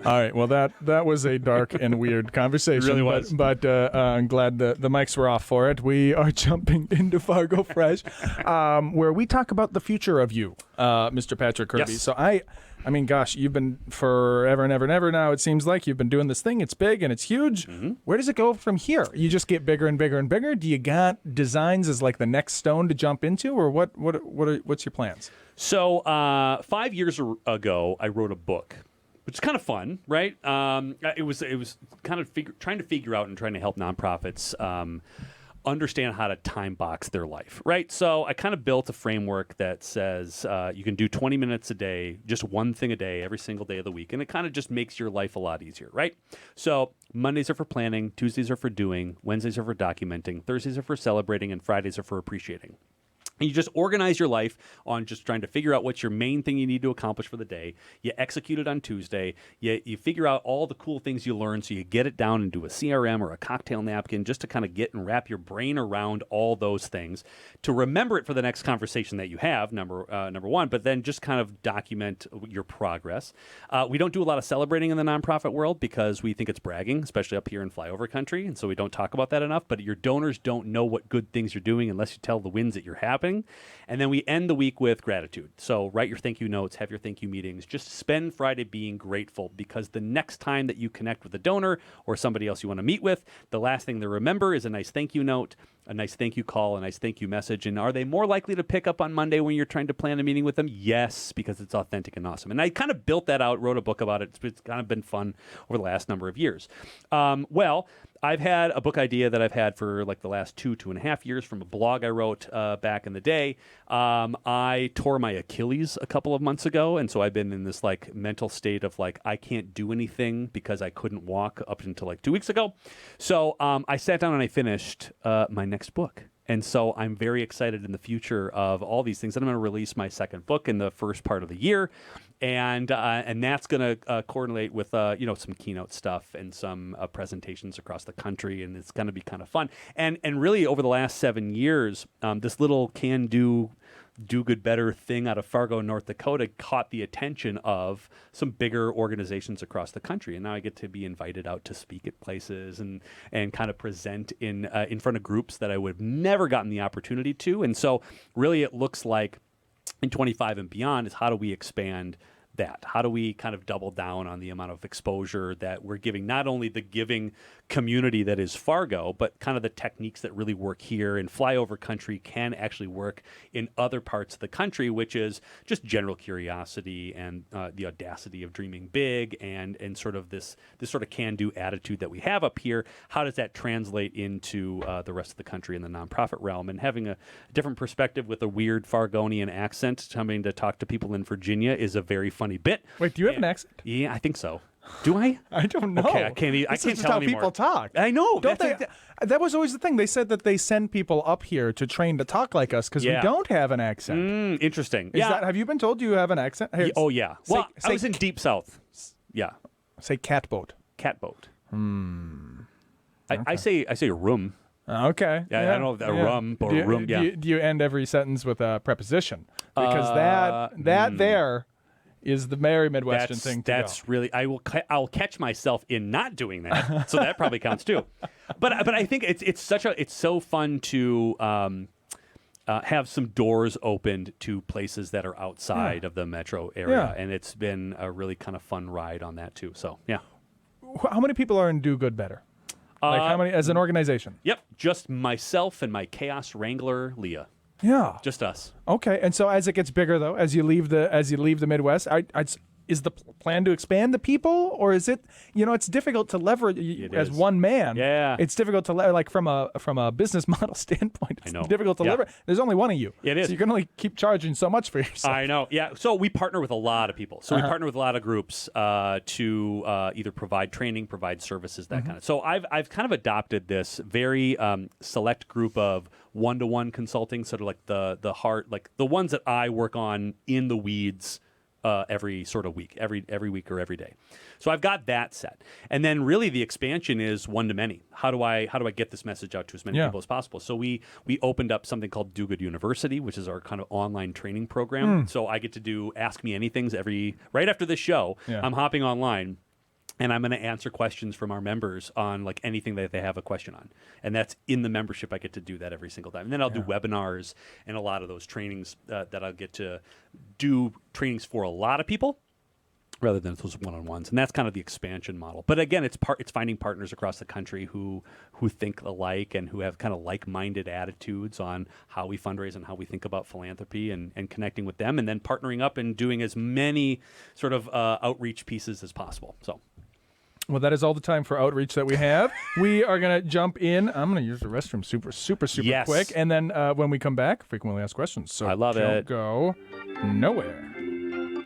All right. Well, that was a dark and weird conversation. It really was. But I'm glad the mics were off for it. We are jumping into Fargo Fresh, where we talk about the future of you, Mr. Patrick Kirby. Yes. So I mean, gosh, you've been forever and ever and ever now, it seems like. You've been doing this thing. It's big and it's huge. Mm-hmm. Where does it go from here? You just get bigger and bigger and bigger? Do you got designs as like the next stone to jump into? Or what's your plans? So 5 years ago, I wrote a book, which is kind of fun, right? It was kind of trying to figure out and trying to help nonprofits understand how to time box their life, right? So I kind of built a framework that says you can do 20 minutes a day, just one thing a day, every single day of the week, and it kind of just makes your life a lot easier, right? So Mondays are for planning, Tuesdays are for doing, Wednesdays are for documenting, Thursdays are for celebrating, and Fridays are for appreciating. And you just organize your life on just trying to figure out what's your main thing you need to accomplish for the day. You execute it on Tuesday. You figure out all the cool things you learn, so you get it down into a CRM or a cocktail napkin just to kind of get and wrap your brain around all those things to remember it for the next conversation that you have, number one, but then just kind of document your progress. We don't do a lot of celebrating in the nonprofit world because we think it's bragging, especially up here in flyover country, and so we don't talk about that enough, but your donors don't know what good things you're doing unless you tell the wins that you're having. And then we end the week with gratitude. So write your thank you notes, have your thank you meetings. Just spend Friday being grateful, because the next time that you connect with a donor or somebody else you want to meet with, the last thing they remember is a nice thank you note, a nice thank you call, a nice thank you message. And are they more likely to pick up on Monday when you're trying to plan a meeting with them? Yes, because it's authentic and awesome. And I kind of built that out, wrote a book about it. It's kind of been fun over the last number of years. Well, I've had a book idea that I've had for like the last 2.5 years from a blog I wrote back in the day. I tore my Achilles a couple of months ago, and so I've been in this like mental state of like I can't do anything because I couldn't walk up until like 2 weeks ago. So I sat down and I finished my next book. And so I'm very excited in the future of all these things. And I'm going to release my second book in the first part of the year. And that's going to correlate with some keynote stuff and some presentations across the country, and it's going to be kind of fun. And really over the last 7 years, this little do good better thing out of Fargo, North Dakota caught the attention of some bigger organizations across the country, and now I get to be invited out to speak at places and kind of present in front of groups that I would have never gotten the opportunity to. And so really it looks like in 25 and beyond is how do we expand that? How do we kind of double down on the amount of exposure that we're giving, not only the giving community that is Fargo, but kind of the techniques that really work here in flyover country can actually work in other parts of the country, which is just general curiosity and the audacity of dreaming big and sort of this sort of can-do attitude that we have up here. How does that translate into the rest of the country in the nonprofit realm? And having a different perspective with a weird Fargonian accent, coming to talk to people in Virginia is a very funny bit. Wait, do you have an accent? Yeah, I think so. Do I? I don't know. Okay, I can't This is tell how anymore. people talk. I know. Don't they? That was always the thing. They said that they send people up here to train to talk like us because we don't have an accent. Interesting. Have you been told you have an accent? Hey, oh, yeah. Well, I was in Deep South. Yeah. Say catboat. Catboat. Okay. I say room. Okay. Yeah, I don't know if rum or room. Yeah. Do you end every sentence with a preposition? Because that there is the very Midwestern thing. That's really. I'll catch myself in not doing that, so that probably counts too. But I think it's so fun to have some doors opened to places that are outside of the metro area, and it's been a really kind of fun ride on that too. So yeah. How many people are in Do Good Better? Like how many as an organization? Yep, just myself and my chaos wrangler, Leah. Yeah, just us. Okay, and so as it gets bigger, though, as you leave the Midwest, is the plan to expand the people, or is it? It's difficult to leverage as one man. Yeah, it's difficult to like from a business model standpoint. It's difficult to leverage. There's only one of you. It is. So you can only keep charging so much for yourself. I know. Yeah. So we partner with a lot of people. So we partner with a lot of groups to either provide training, provide services, that kind of. So I've kind of adopted this very select group of one-to-one consulting, sort of like the heart, like the ones that I work on in the weeds. Every sort of week, every week or every day. So I've got that set. And then really the expansion is one to many. How do I get this message out to as many people as possible? So we opened up something called Do Good University, which is our kind of online training program. So I get to do Ask Me Anythings right after this show. I'm hopping online. And I'm going to answer questions from our members on like anything that they have a question on. And that's in the membership. I get to do that every single time. And then I'll do webinars and a lot of those trainings that I'll get to do trainings for a lot of people rather than those one-on-ones. And that's kind of the expansion model. But again, it's finding partners across the country who think alike and who have kind of like-minded attitudes on how we fundraise and how we think about philanthropy and connecting with them and then partnering up and doing as many sort of outreach pieces as possible. So. Well, that is all the time for outreach that we have. We are going to jump in. I'm going to use the restroom super Yes. quick. And then when we come back, frequently asked questions. So I love don't it. go nowhere.